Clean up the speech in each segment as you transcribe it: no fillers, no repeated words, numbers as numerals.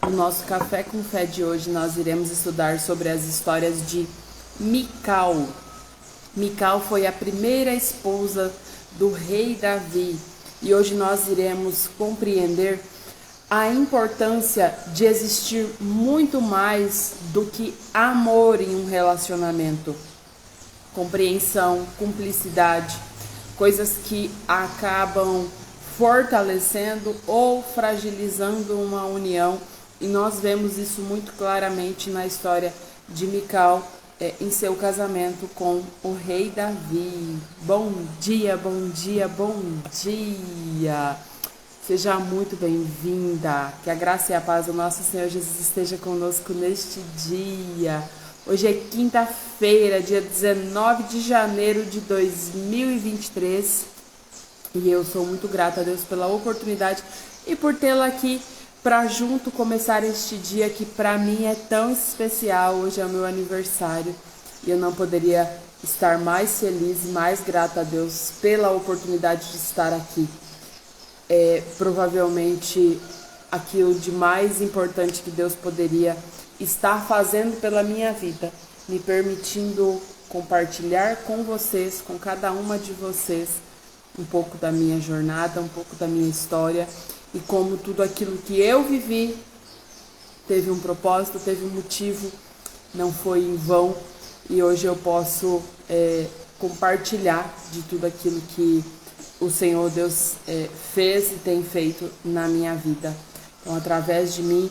No nosso Café com Fé de hoje, nós iremos estudar sobre as histórias de Mical. Mical foi a primeira esposa do rei Davi e hoje nós iremos compreender a importância de existir muito mais do que amor em um relacionamento. Compreensão, cumplicidade, coisas que acabam fortalecendo ou fragilizando uma união. E nós vemos isso muito claramente na história de Mical em seu casamento com o rei Davi. Bom dia, bom dia, bom dia! Seja muito bem-vinda. Que a graça e a paz do nosso Senhor Jesus esteja conosco neste dia. Hoje é quinta-feira, dia 19 de janeiro de 2023. E eu sou muito grata a Deus pela oportunidade e por tê-la aqui para junto começar este dia que para mim é tão especial. Hoje é o meu aniversário e eu não poderia estar mais feliz e mais grata a Deus pela oportunidade de estar aqui. Provavelmente aquilo de mais importante que Deus poderia estar fazendo pela minha vida, me permitindo compartilhar com vocês, com cada uma de vocês, um pouco da minha jornada, um pouco da minha história e como tudo aquilo que eu vivi teve um propósito, teve um motivo, não foi em vão e hoje eu posso compartilhar de tudo aquilo que o Senhor Deus fez e tem feito na minha vida. Então, através de mim,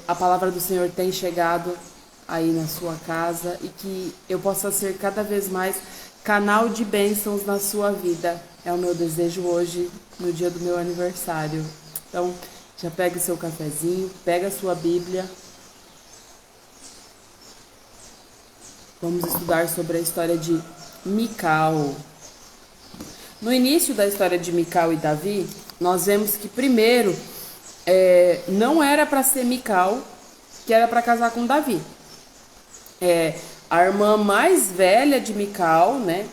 a palavra do Senhor tem chegado aí na sua casa e que eu possa ser cada vez mais canal de bênçãos na sua vida. É o meu desejo hoje, no dia do meu aniversário. Então, já pega o seu cafezinho, pega a sua Bíblia. Vamos estudar sobre a história de Mical. No início da história de Mical e Davi, nós vemos que primeiro não era para ser Mical que era para casar com Davi. A irmã mais velha de Mical, né?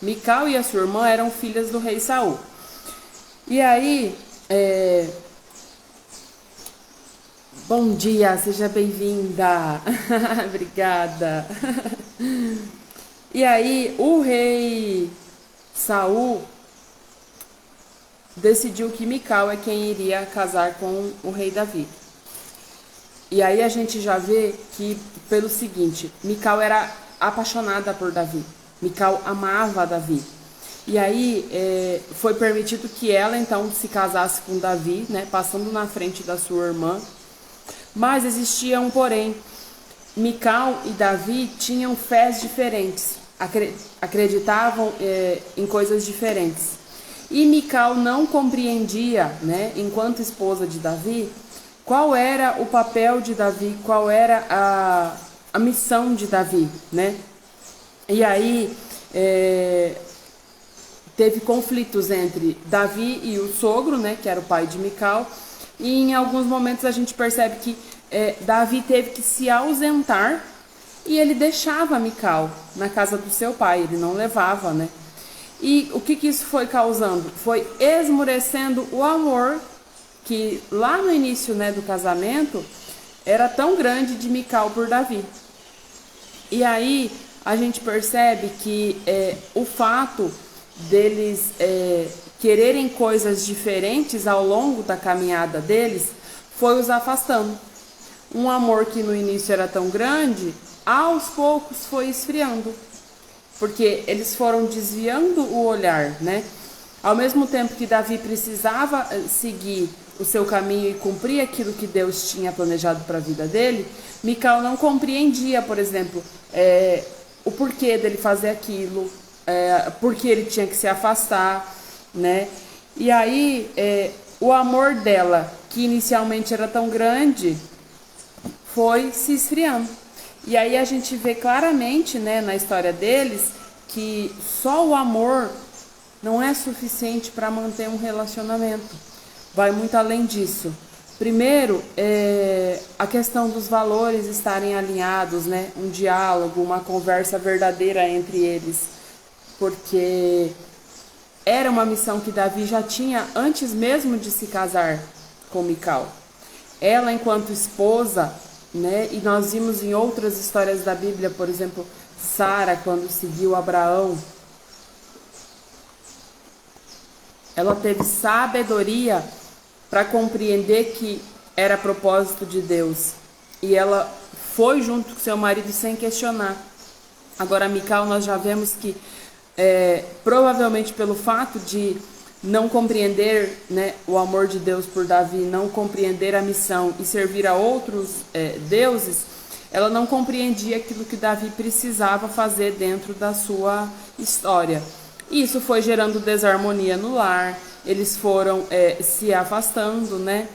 Mical e a sua irmã eram filhas do rei Saul. E aí, bom dia, seja bem-vinda. Obrigada. E aí, o rei Saul decidiu que Mical é quem iria casar com o rei Davi. E aí a gente já vê que, pelo seguinte, Mical era apaixonada por Davi. Mical amava Davi. E aí foi permitido que ela então se casasse com Davi, né, passando na frente da sua irmã. Mas existia um porém. Mical e Davi tinham fés diferentes, acreditavam em coisas diferentes. E Mical não compreendia, né, enquanto esposa de Davi, qual era o papel de Davi, qual era a missão de Davi, né? E aí teve conflitos entre Davi e o sogro, né, que era o pai de Mical, e em alguns momentos a gente percebe que Davi teve que se ausentar e ele deixava Mical na casa do seu pai, ele não levava, né? E o que isso foi causando? Foi esmorecendo o amor que lá no início, né, do casamento era tão grande de Mical por Davi. E aí a gente percebe que o fato deles quererem coisas diferentes ao longo da caminhada deles foi os afastando. Um amor que no início era tão grande, aos poucos foi esfriando, porque eles foram desviando o olhar, né? Ao mesmo tempo que Davi precisava seguir o seu caminho e cumprir aquilo que Deus tinha planejado para a vida dele, Mical não compreendia, por exemplo, o porquê dele fazer aquilo, porque ele tinha que se afastar, né? E aí, o amor dela, que inicialmente era tão grande, foi se esfriando. E aí a gente vê claramente, né, na história deles, que só o amor não é suficiente para manter um relacionamento. Vai muito além disso. Primeiro, a questão dos valores estarem alinhados, né? Um diálogo, uma conversa verdadeira entre eles. Porque era uma missão que Davi já tinha antes mesmo de se casar com Mical. ela enquanto esposa, né? E nós vimos em outras histórias da Bíblia, por exemplo, Sara, quando seguiu Abraão, ela teve sabedoria para compreender que era propósito de Deus. E ela foi junto com seu marido sem questionar. Agora, Mical, nós já vemos que, provavelmente pelo fato de não compreender, né, o amor de Deus por Davi, não compreender a missão e servir a outros deuses, ela não compreendia aquilo que Davi precisava fazer dentro da sua história. E isso foi gerando desarmonia no lar, eles foram se afastando, né?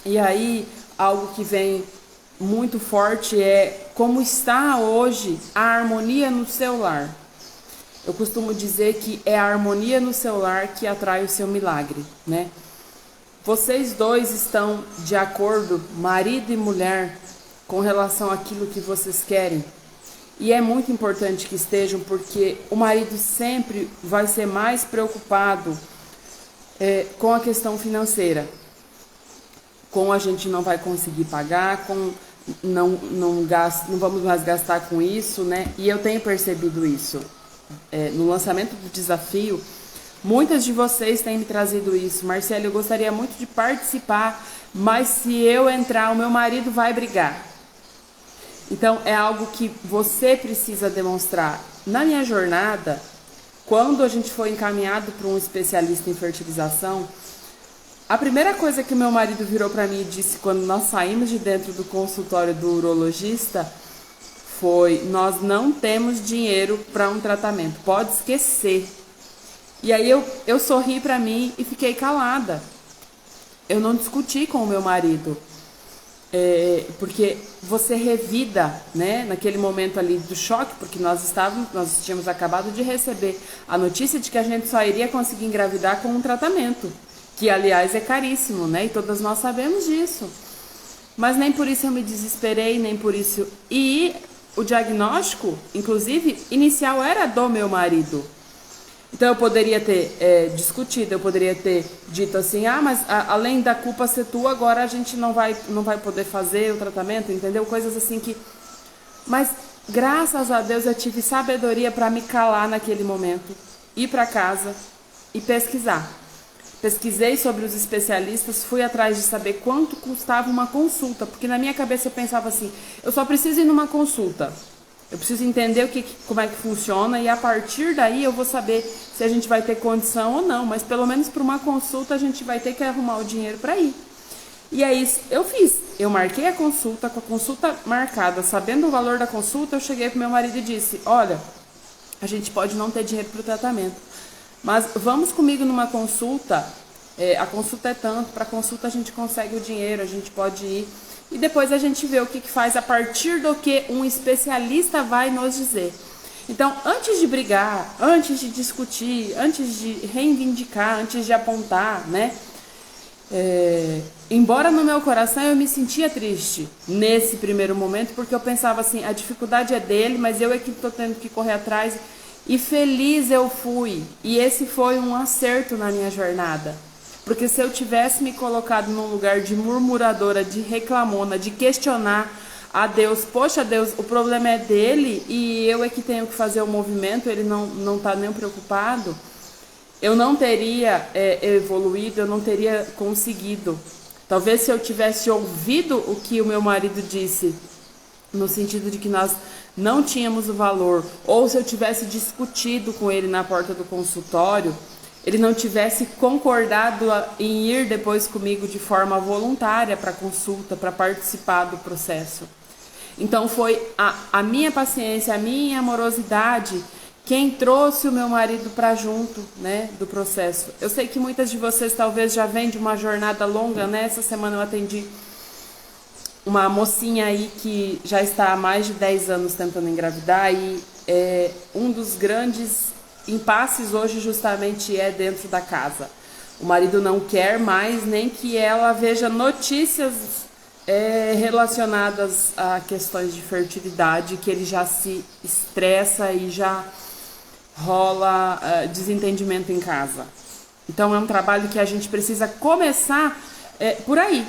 E aí, algo que vem muito forte é como está hoje a harmonia no seu lar. Eu costumo dizer que é a harmonia no seu lar que atrai o seu milagre, né? Vocês dois estão de acordo, marido e mulher, com relação àquilo que vocês querem. E é muito importante que estejam, porque o marido sempre vai ser mais preocupado com a questão financeira. Com a gente não vai conseguir pagar, não vamos mais gastar com isso, né? E eu tenho percebido isso. No lançamento do desafio, muitas de vocês têm me trazido isso. Marcelo, eu gostaria muito de participar, mas se eu entrar, o meu marido vai brigar. Então, é algo que você precisa demonstrar. Na minha jornada, quando a gente foi encaminhado para um especialista em fertilização, a primeira coisa que meu marido virou para mim e disse quando nós saímos de dentro do consultório do urologista foi: nós não temos dinheiro para um tratamento, pode esquecer. E aí eu sorri para mim e fiquei calada. Eu não discuti com o meu marido. Porque você revida, né, naquele momento ali do choque, porque nós tínhamos acabado de receber a notícia de que a gente só iria conseguir engravidar com um tratamento, que aliás é caríssimo, né, e todas nós sabemos disso. Mas nem por isso eu me desesperei, nem por isso. E o diagnóstico, inclusive, inicial era do meu marido. Então eu poderia ter discutido, eu poderia ter dito assim: mas além da culpa ser tua, agora a gente não vai poder fazer o tratamento, entendeu? Coisas assim que... Mas graças a Deus eu tive sabedoria para me calar naquele momento, ir para casa e pesquisar. Pesquisei sobre os especialistas, fui atrás de saber quanto custava uma consulta, porque na minha cabeça eu pensava assim: eu só preciso ir numa consulta. Eu preciso entender como é que funciona e a partir daí eu vou saber se a gente vai ter condição ou não. Mas pelo menos para uma consulta a gente vai ter que arrumar o dinheiro para ir. E aí eu fiz. Eu marquei a consulta, com a consulta marcada, sabendo o valor da consulta, eu cheguei pro meu marido e disse: olha, a gente pode não ter dinheiro para o tratamento, mas vamos comigo numa consulta. A consulta é tanto, para a consulta a gente consegue o dinheiro, a gente pode ir. E depois a gente vê o que faz a partir do que um especialista vai nos dizer. Então, antes de brigar, antes de discutir, antes de reivindicar, antes de apontar, né? Embora no meu coração eu me sentia triste nesse primeiro momento, porque eu pensava assim: a dificuldade é dele, mas eu é que estou tendo que correr atrás. E feliz eu fui. E esse foi um acerto na minha jornada. Porque se eu tivesse me colocado num lugar de murmuradora, de reclamona, de questionar a Deus: poxa, Deus, o problema é dele e eu é que tenho que fazer o movimento, ele não está nem preocupado, eu não teria evoluído, eu não teria conseguido. Talvez se eu tivesse ouvido o que o meu marido disse, no sentido de que nós não tínhamos o valor, ou se eu tivesse discutido com ele na porta do consultório, ele não tivesse concordado em ir depois comigo de forma voluntária para a consulta, para participar do processo. Então foi a minha paciência, a minha amorosidade quem trouxe o meu marido para junto, né, do processo. Eu sei que muitas de vocês talvez já vêm de uma jornada longa, né? Essa semana eu atendi uma mocinha aí que já está há mais de 10 anos tentando engravidar e um dos grandes impasses hoje justamente é dentro da casa. O marido não quer mais nem que ela veja notícias relacionadas a questões de fertilidade, que ele já se estressa e já rola desentendimento em casa. Então é um trabalho que a gente precisa começar por aí,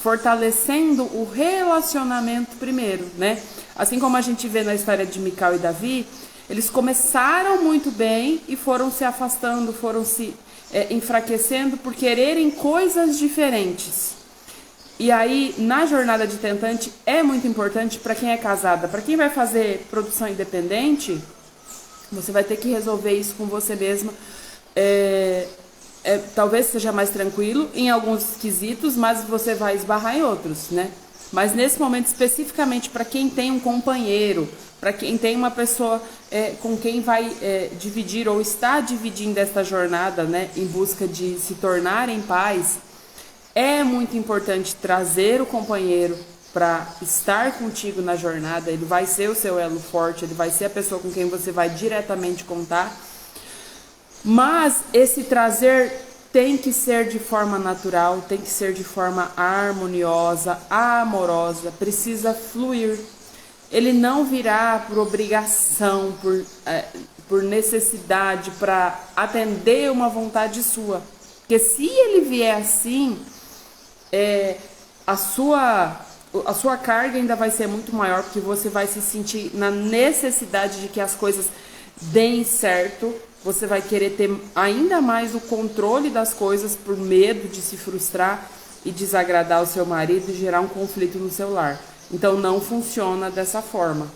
fortalecendo o relacionamento primeiro, né? Assim como a gente vê na história de Mical e Davi, eles começaram muito bem e foram se afastando, foram se enfraquecendo por quererem coisas diferentes. E aí, na jornada de tentante, é muito importante para quem é casada. Para quem vai fazer produção independente, você vai ter que resolver isso com você mesma. Talvez seja mais tranquilo em alguns quesitos, mas você vai esbarrar em outros, né? Mas nesse momento, especificamente para quem tem um companheiro, para quem tem uma pessoa com quem vai dividir ou está dividindo esta jornada, né, em busca de se tornarem pais, é muito importante trazer o companheiro para estar contigo na jornada. Ele vai ser o seu elo forte, ele vai ser a pessoa com quem você vai diretamente contar. Mas esse trazer tem que ser de forma natural, tem que ser de forma harmoniosa, amorosa, precisa fluir. Ele não virá por obrigação, por necessidade, para atender uma vontade sua. Porque se ele vier assim, a sua carga ainda vai ser muito maior, porque você vai se sentir na necessidade de que as coisas deem certo. Você vai querer ter ainda mais o controle das coisas por medo de se frustrar e desagradar o seu marido e gerar um conflito no seu lar. Então não funciona dessa forma.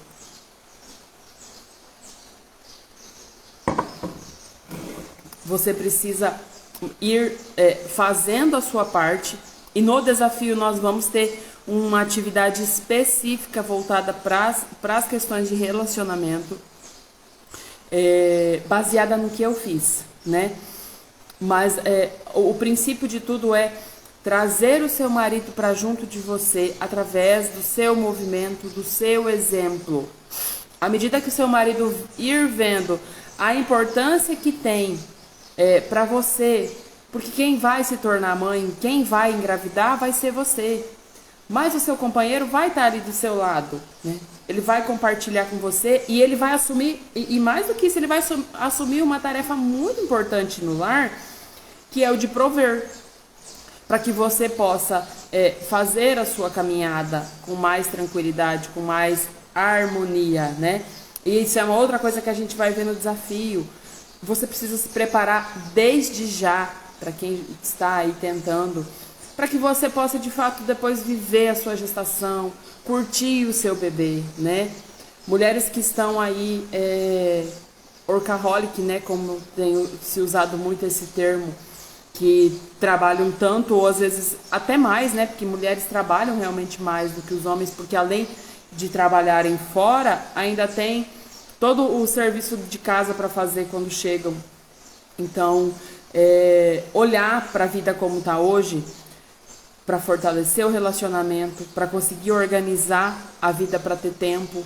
Você precisa ir fazendo a sua parte, e no desafio nós vamos ter uma atividade específica voltada para as questões de relacionamento. Baseada no que eu fiz, né? Mas o princípio de tudo é trazer o seu marido para junto de você através do seu movimento, do seu exemplo. À medida que o seu marido ir vendo a importância que tem para você, porque quem vai se tornar mãe, quem vai engravidar vai ser você. Mas o seu companheiro vai estar ali do seu lado, né? Ele vai compartilhar com você e ele vai assumir, e mais do que isso, ele vai assumir uma tarefa muito importante no lar, que é o de prover, para que você possa fazer a sua caminhada com mais tranquilidade, com mais harmonia, né? E isso é uma outra coisa que a gente vai ver no desafio. Você precisa se preparar desde já, para quem está aí tentando, para que você possa de fato depois viver a sua gestação, curtir o seu bebê, né? Mulheres que estão aí workaholic, né? Como tem se usado muito esse termo, que trabalham tanto, ou às vezes até mais, né? Porque mulheres trabalham realmente mais do que os homens, porque além de trabalharem fora, ainda tem todo o serviço de casa para fazer quando chegam. Então, olhar para a vida como está hoje, para fortalecer o relacionamento, para conseguir organizar a vida para ter tempo,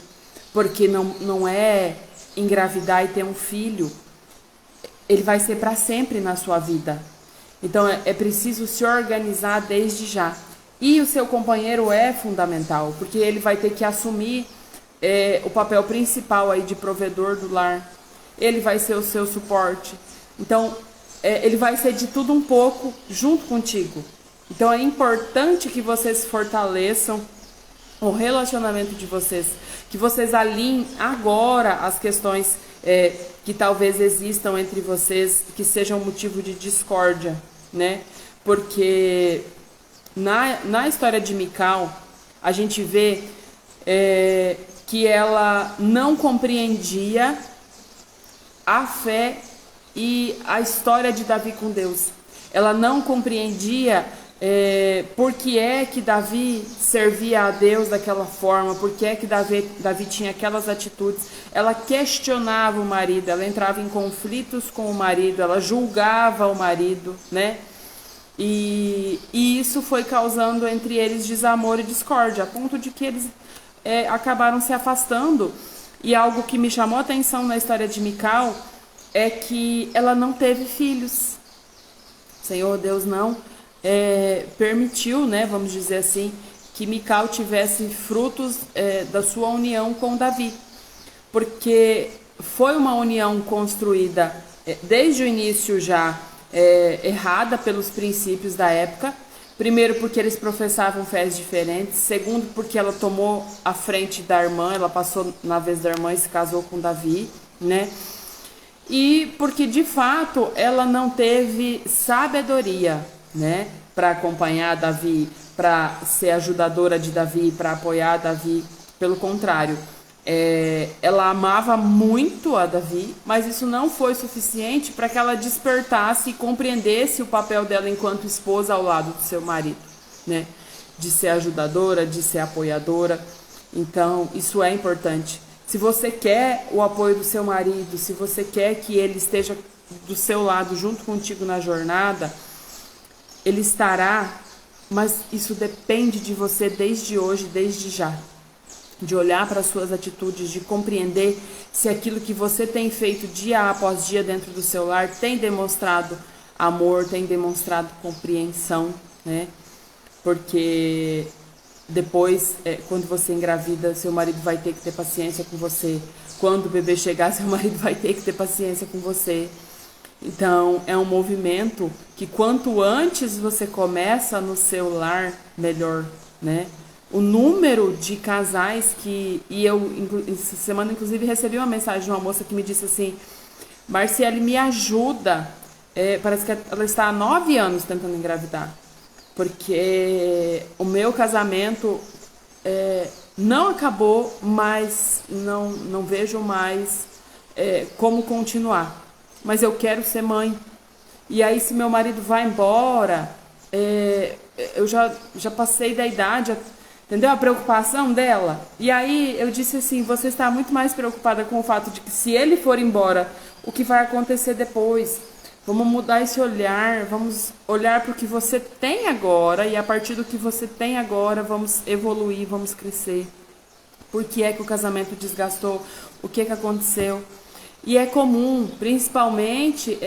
porque não é engravidar e ter um filho, ele vai ser para sempre na sua vida. Então é preciso se organizar desde já. E o seu companheiro é fundamental, porque ele vai ter que assumir o papel principal aí de provedor do lar. Ele vai ser o seu suporte. Então ele vai ser de tudo um pouco junto contigo. Então é importante que vocês fortaleçam o relacionamento de vocês, que vocês alinhem agora as questões que talvez existam entre vocês, que sejam motivo de discórdia, né? Porque na história de Mical, a gente vê que ela não compreendia a fé e a história de Davi com Deus. Ela não compreendia por que é que Davi servia a Deus daquela forma, por que é que Davi tinha aquelas atitudes. Ela questionava o marido, ela entrava em conflitos com o marido, ela julgava o marido, né? E isso foi causando entre eles desamor e discórdia, a ponto de que eles acabaram se afastando. E algo que me chamou a atenção na história de Mical é que ela não teve filhos. O Senhor Deus não permitiu, né, vamos dizer assim, que Mical tivesse frutos da sua união com Davi, porque foi uma união construída desde o início já errada pelos princípios da época, Primeiro, porque eles professavam fés diferentes. Segundo, porque ela tomou a frente da irmã, ela passou na vez da irmã e se casou com Davi, né? E porque, de fato, ela não teve sabedoria, né? Para acompanhar Davi, para ser ajudadora de Davi, para apoiar Davi. Pelo contrário, ela amava muito a Davi, mas isso não foi suficiente para que ela despertasse e compreendesse o papel dela enquanto esposa ao lado do seu marido, né? De ser ajudadora, de ser apoiadora. Então, isso é importante. Se você quer o apoio do seu marido, se você quer que ele esteja do seu lado junto contigo na jornada, ele estará, mas isso depende de você desde hoje, desde já. De olhar para as suas atitudes, de compreender se aquilo que você tem feito dia após dia dentro do seu lar tem demonstrado amor, tem demonstrado compreensão, né? Porque depois, quando você engravida, seu marido vai ter que ter paciência com você. Quando o bebê chegar, seu marido vai ter que ter paciência com você. Então, é um movimento que quanto antes você começa no seu lar, melhor, né? O número de casais que... E eu, essa semana, inclusive, recebi uma mensagem de uma moça que me disse assim: Marciele, me ajuda. Parece que ela está há 9 anos tentando engravidar. Porque o meu casamento não acabou, mas não vejo mais como continuar. Mas eu quero ser mãe. E aí, se meu marido vai embora, eu já passei da idade... Entendeu? A preocupação dela. E aí eu disse assim, você está muito mais preocupada com o fato de que se ele for embora, o que vai acontecer depois? Vamos mudar esse olhar, vamos olhar para o que você tem agora e a partir do que você tem agora, vamos evoluir, vamos crescer. Por que é que o casamento desgastou? O que é que aconteceu? E é comum, principalmente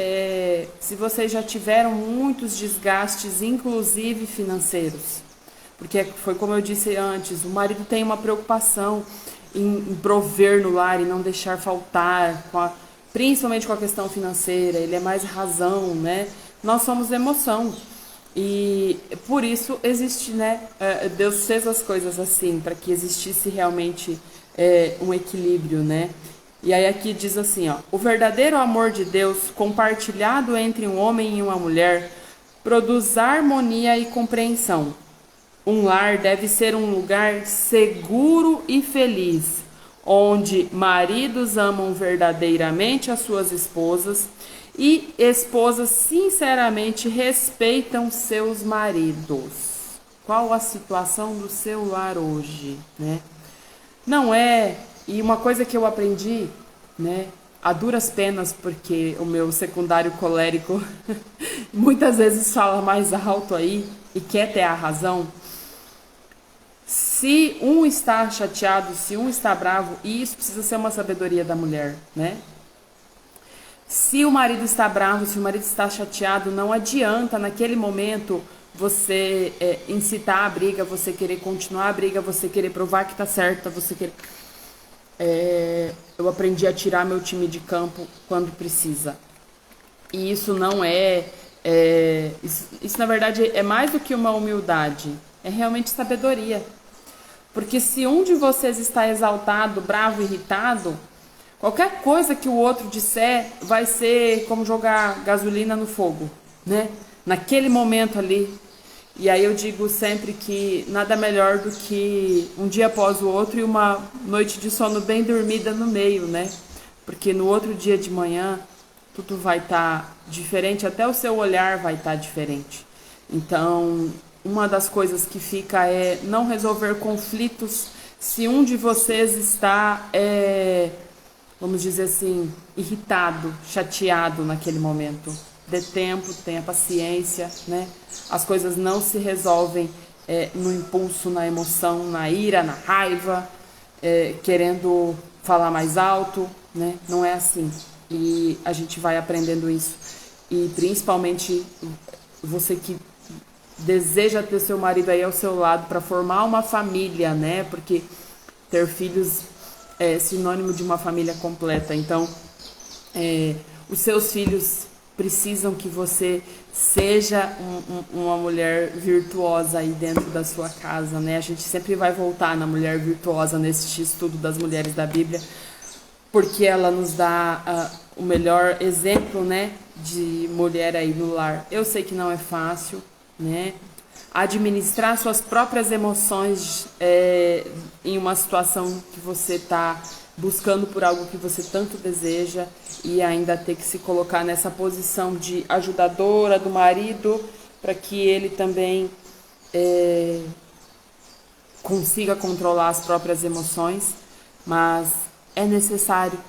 se vocês já tiveram muitos desgastes, inclusive financeiros. Porque foi como eu disse antes, o marido tem uma preocupação em prover no lar e não deixar faltar, principalmente com a questão financeira, ele é mais razão, né? Nós somos emoção. E por isso existe, né? Deus fez as coisas assim, para que existisse realmente um equilíbrio, né? E aí aqui diz assim, ó: o verdadeiro amor de Deus, compartilhado entre um homem e uma mulher, produz harmonia e compreensão. Um lar deve ser um lugar seguro e feliz, onde maridos amam verdadeiramente as suas esposas e esposas sinceramente respeitam seus maridos. Qual a situação do seu lar hoje, né? Não é, e uma coisa que eu aprendi, né, a duras penas, porque o meu secundário colérico muitas vezes fala mais alto aí e quer ter a razão. Se um está chateado, se um está bravo, e isso precisa ser uma sabedoria da mulher, né? Se o marido está bravo, se o marido está chateado, não adianta naquele momento você incitar a briga, você querer continuar a briga, você querer provar que está certa, você querer... eu aprendi a tirar meu time de campo quando precisa. E isso não isso na verdade é mais do que uma humildade, é realmente sabedoria. Porque se um de vocês está exaltado, bravo, irritado, qualquer coisa que o outro disser vai ser como jogar gasolina no fogo, né? Naquele momento ali. E aí eu digo sempre que nada melhor do que um dia após o outro e uma noite de sono bem dormida no meio, né? Porque no outro dia de manhã tudo vai estar diferente, até o seu olhar vai estar diferente. Então, uma das coisas que fica é não resolver conflitos se um de vocês está, vamos dizer assim, irritado, chateado naquele momento. Dê tempo, tenha paciência, né? As coisas não se resolvem no impulso, na emoção, na ira, na raiva, querendo falar mais alto, né? Não é assim. E a gente vai aprendendo isso. E principalmente você que deseja ter seu marido aí ao seu lado para formar uma família, né? Porque ter filhos é sinônimo de uma família completa. Então, os seus filhos precisam que você seja uma mulher virtuosa aí dentro da sua casa, né? A gente sempre vai voltar na mulher virtuosa nesse estudo das mulheres da Bíblia, porque ela nos dá o melhor exemplo, né, de mulher aí no lar. Eu sei que não é fácil, né? Administrar suas próprias emoções em uma situação que você está buscando por algo que você tanto deseja e ainda ter que se colocar nessa posição de ajudadora do marido para que ele também consiga controlar as próprias emoções, mas é necessário.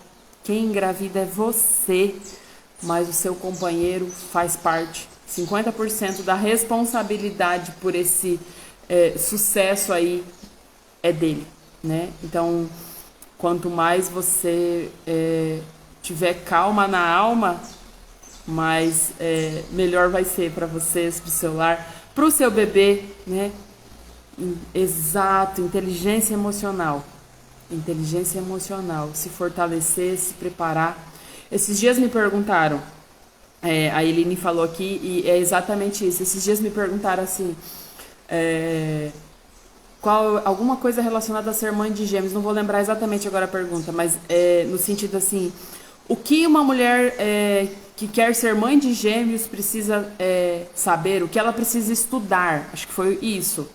Quem engravida é você, mas o seu companheiro faz parte. 50% da responsabilidade por esse sucesso aí é dele, né? Então, quanto mais você tiver calma na alma, mais melhor vai ser para vocês, para o seu lar, para o seu bebê, né? Exato, inteligência emocional. Inteligência emocional, se fortalecer, se preparar. Esses dias me perguntaram, a Eline falou aqui, e é exatamente isso. Esses dias me perguntaram assim, alguma coisa relacionada a ser mãe de gêmeos, não vou lembrar exatamente agora a pergunta, mas no sentido assim, o que uma mulher que quer ser mãe de gêmeos precisa saber, o que ela precisa estudar, acho que foi isso.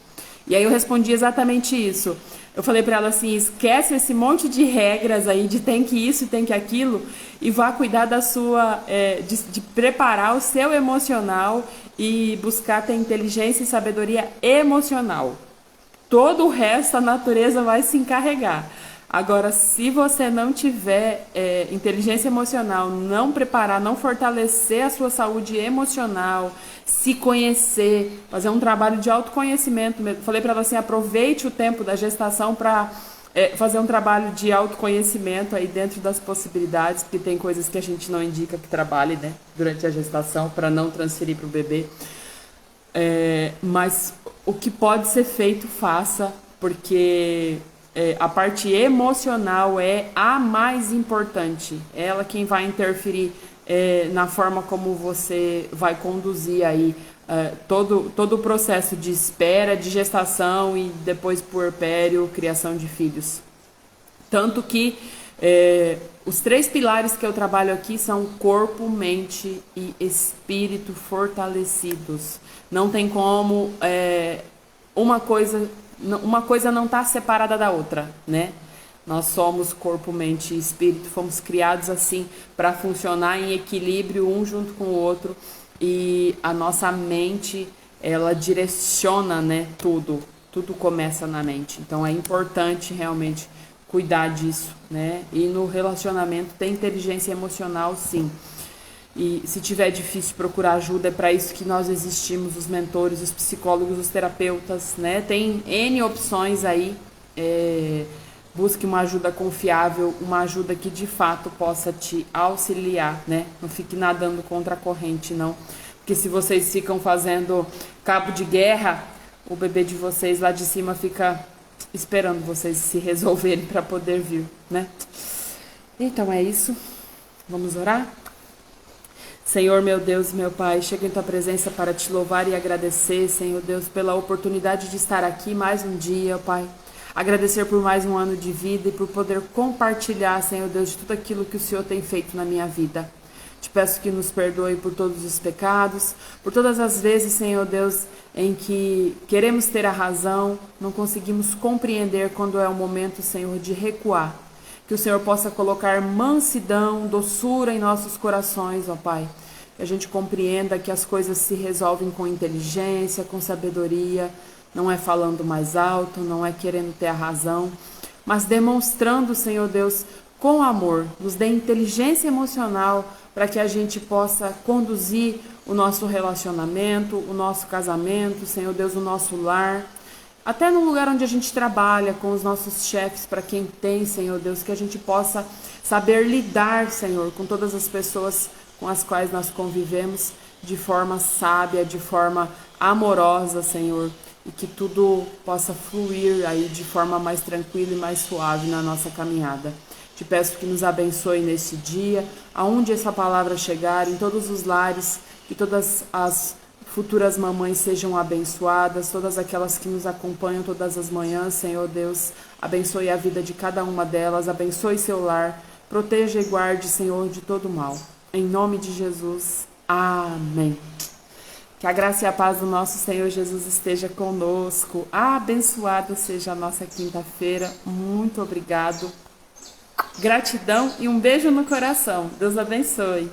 E aí eu respondi exatamente isso. Eu falei para ela assim, esquece esse monte de regras aí, de tem que isso e tem que aquilo, e vá cuidar da sua, de preparar o seu emocional e buscar ter inteligência e sabedoria emocional. Todo o resto a natureza vai se encarregar. Agora, se você não tiver inteligência emocional, não preparar, não fortalecer a sua saúde emocional, se conhecer, fazer um trabalho de autoconhecimento mesmo. Falei para ela assim, aproveite o tempo da gestação para fazer um trabalho de autoconhecimento aí dentro das possibilidades, porque tem coisas que a gente não indica que trabalhe, né, durante a gestação para não transferir para o bebê. Mas o que pode ser feito, faça, porque a parte emocional é a mais importante. É ela quem vai interferir na forma como você vai conduzir aí todo o processo de espera, de gestação e depois puerpério, criação de filhos. Tanto que os 3 pilares que eu trabalho aqui são corpo, mente e espírito fortalecidos. Não tem como uma coisa não está separada da outra, né? Nós somos corpo, mente e espírito, fomos criados assim para funcionar em equilíbrio um junto com o outro, e a nossa mente, ela direciona, né, tudo começa na mente. Então é importante realmente cuidar disso, né? E no relacionamento tem inteligência emocional, sim. E se tiver difícil procurar ajuda, é para isso que nós existimos, os mentores, os psicólogos, os terapeutas, né? Tem N opções aí. Busque uma ajuda confiável, uma ajuda que de fato possa te auxiliar, né? Não fique nadando contra a corrente, não. Porque se vocês ficam fazendo cabo de guerra, o bebê de vocês lá de cima fica esperando vocês se resolverem para poder vir, né? Então é isso. Vamos orar? Senhor, meu Deus e meu Pai, chego em Tua presença para Te louvar e agradecer, Senhor Deus, pela oportunidade de estar aqui mais um dia, Pai. Agradecer por mais um ano de vida e por poder compartilhar, Senhor Deus, de tudo aquilo que o Senhor tem feito na minha vida. Te peço que nos perdoe por todos os pecados, por todas as vezes, Senhor Deus, em que queremos ter a razão, não conseguimos compreender quando é o momento, Senhor, de recuar. Que o Senhor possa colocar mansidão, doçura em nossos corações, ó Pai. Que a gente compreenda que as coisas se resolvem com inteligência, com sabedoria. Não é falando mais alto, não é querendo ter a razão, mas demonstrando, Senhor Deus, com amor. Nos dê inteligência emocional para que a gente possa conduzir o nosso relacionamento, o nosso casamento, Senhor Deus, o nosso lar. Até no lugar onde a gente trabalha, com os nossos chefes, para quem tem, Senhor Deus, que a gente possa saber lidar, Senhor, com todas as pessoas com as quais nós convivemos de forma sábia, de forma amorosa, Senhor, e que tudo possa fluir aí de forma mais tranquila e mais suave na nossa caminhada. Te peço que nos abençoe nesse dia, aonde essa palavra chegar, em todos os lares, que todas as futuras mamães sejam abençoadas, todas aquelas que nos acompanham todas as manhãs, Senhor Deus, abençoe a vida de cada uma delas, abençoe seu lar, proteja e guarde, Senhor, de todo mal. Em nome de Jesus, amém. Que a graça e a paz do nosso Senhor Jesus esteja conosco. Abençoada seja a nossa quinta-feira. Muito obrigado. Gratidão e um beijo no coração. Deus abençoe.